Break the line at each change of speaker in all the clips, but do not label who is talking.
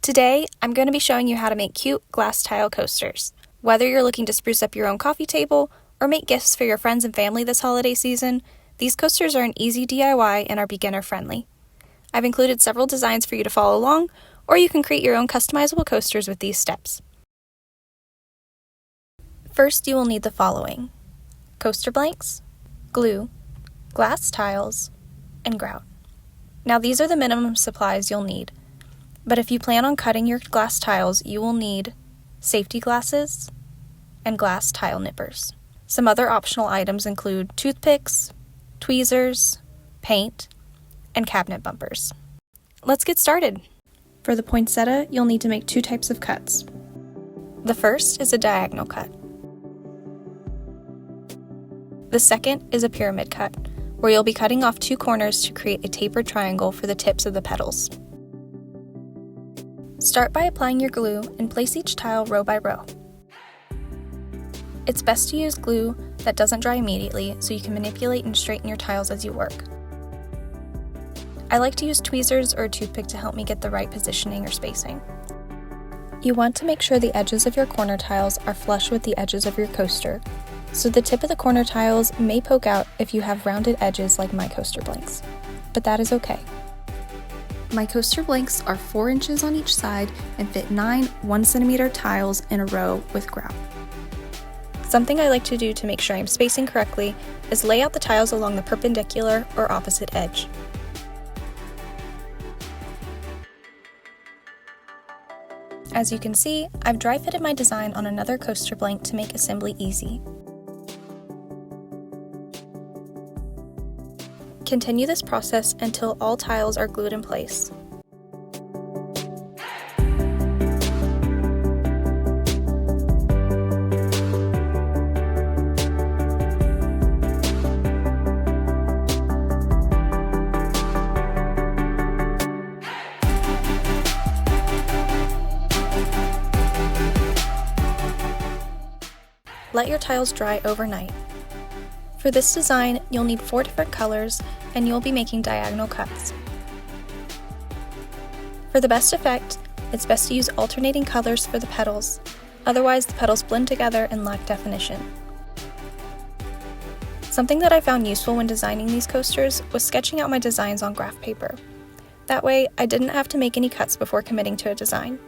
Today, I'm going to be showing you how to make cute glass tile coasters. Whether you're looking to spruce up your own coffee table or make gifts for your friends and family this holiday season, these coasters are an easy DIY and are beginner friendly. I've included several designs for you to follow along, or you can create your own customizable coasters with these steps. First, you will need the following: coaster blanks, glue, glass tiles, and grout. Now these are the minimum supplies you'll need, but if you plan on cutting your glass tiles, you will need safety glasses and glass tile nippers. Some other optional items include toothpicks, tweezers, paint, and cabinet bumpers. Let's get started. For the poinsettia, you'll need to make two types of cuts. The first is a diagonal cut. The second is a pyramid cut, where you'll be cutting off two corners to create a tapered triangle for the tips of the petals. Start by applying your glue and place each tile row by row. It's best to use glue that doesn't dry immediately so you can manipulate and straighten your tiles as you work. I like to use tweezers or a toothpick to help me get the right positioning or spacing. You want to make sure the edges of your corner tiles are flush with the edges of your coaster, so the tip of the corner tiles may poke out if you have rounded edges like my coaster blanks, but that is okay. My coaster blanks are 4 inches on each side and fit 9 1-centimeter tiles in a row with grout. Something I like to do to make sure I'm spacing correctly is lay out the tiles along the perpendicular or opposite edge. As you can see, I've dry fitted my design on another coaster blank to make assembly easy. Continue this process until all tiles are glued in place. Let your tiles dry overnight. For this design, you'll need 4 different colors and you'll be making diagonal cuts. For the best effect, it's best to use alternating colors for the petals, otherwise the petals blend together and lack definition. Something that I found useful when designing these coasters was sketching out my designs on graph paper. That way, I didn't have to make any cuts before committing to a design.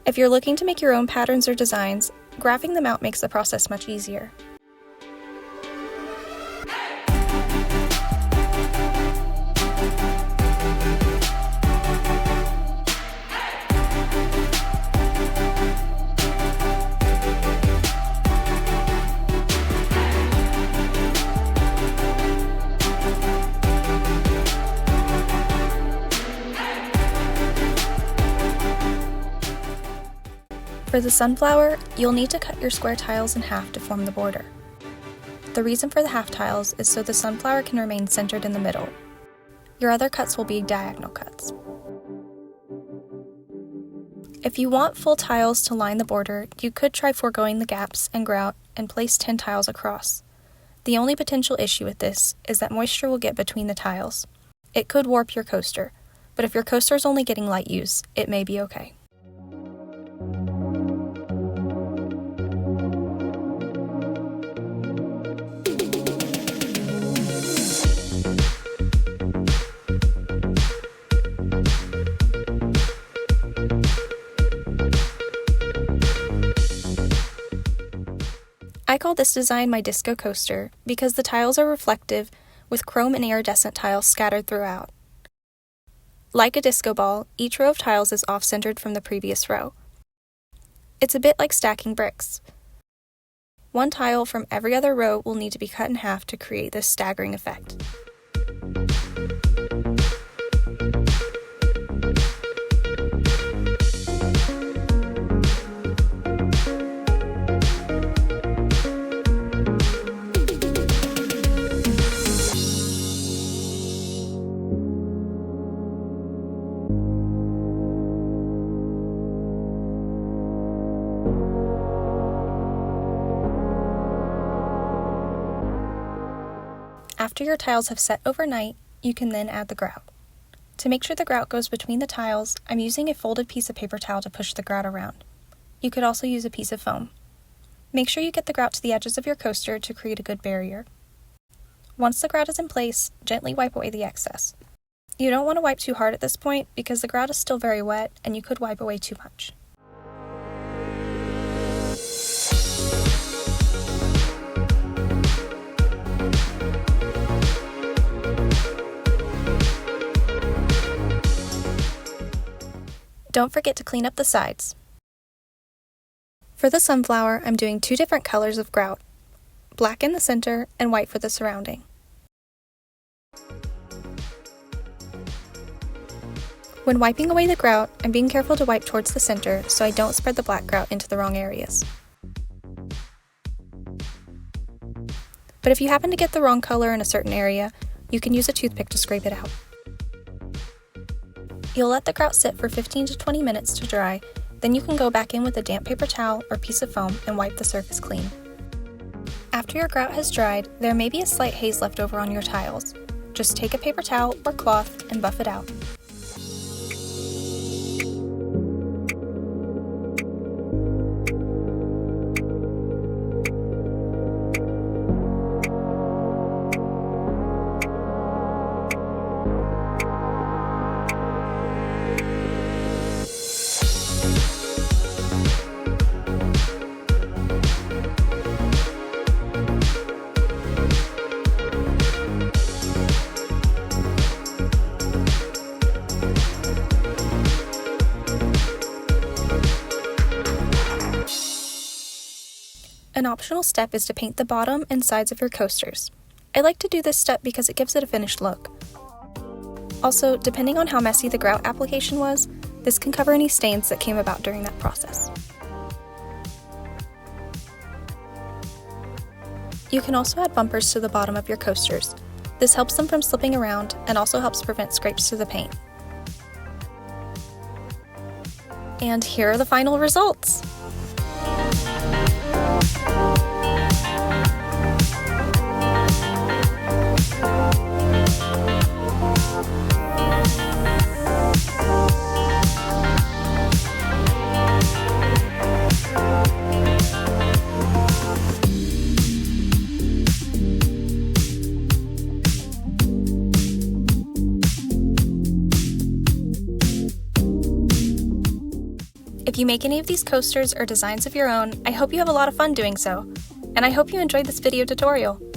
If you're looking to make your own patterns or designs, graphing them out makes the process much easier. For the sunflower, you'll need to cut your square tiles in half to form the border. The reason for the half tiles is so the sunflower can remain centered in the middle. Your other cuts will be diagonal cuts. If you want full tiles to line the border, you could try foregoing the gaps and grout and place 10 tiles across. The only potential issue with this is that moisture will get between the tiles. It could warp your coaster, but if your coaster is only getting light use, it may be okay. I call this design my disco coaster because the tiles are reflective with chrome and iridescent tiles scattered throughout. Like a disco ball, each row of tiles is off-centered from the previous row. It's a bit like stacking bricks. One tile from every other row will need to be cut in half to create this staggering effect. After your tiles have set overnight, you can then add the grout. To make sure the grout goes between the tiles, I'm using a folded piece of paper towel to push the grout around. You could also use a piece of foam. Make sure you get the grout to the edges of your coaster to create a good barrier. Once the grout is in place, gently wipe away the excess. You don't want to wipe too hard at this point because the grout is still very wet and you could wipe away too much. Don't forget to clean up the sides. For the sunflower, I'm doing 2 different colors of grout, black in the center and white for the surrounding. When wiping away the grout, I'm being careful to wipe towards the center so I don't spread the black grout into the wrong areas. But if you happen to get the wrong color in a certain area, you can use a toothpick to scrape it out. You'll let the grout sit for 15 to 20 minutes to dry, then you can go back in with a damp paper towel or piece of foam and wipe the surface clean. After your grout has dried, there may be a slight haze left over on your tiles. Just take a paper towel or cloth and buff it out. An optional step is to paint the bottom and sides of your coasters. I like to do this step because it gives it a finished look. Also, depending on how messy the grout application was, this can cover any stains that came about during that process. You can also add bumpers to the bottom of your coasters. This helps them from slipping around and also helps prevent scrapes to the paint. And here are the final results! If you make any of these coasters or designs of your own, I hope you have a lot of fun doing so. And I hope you enjoyed this video tutorial.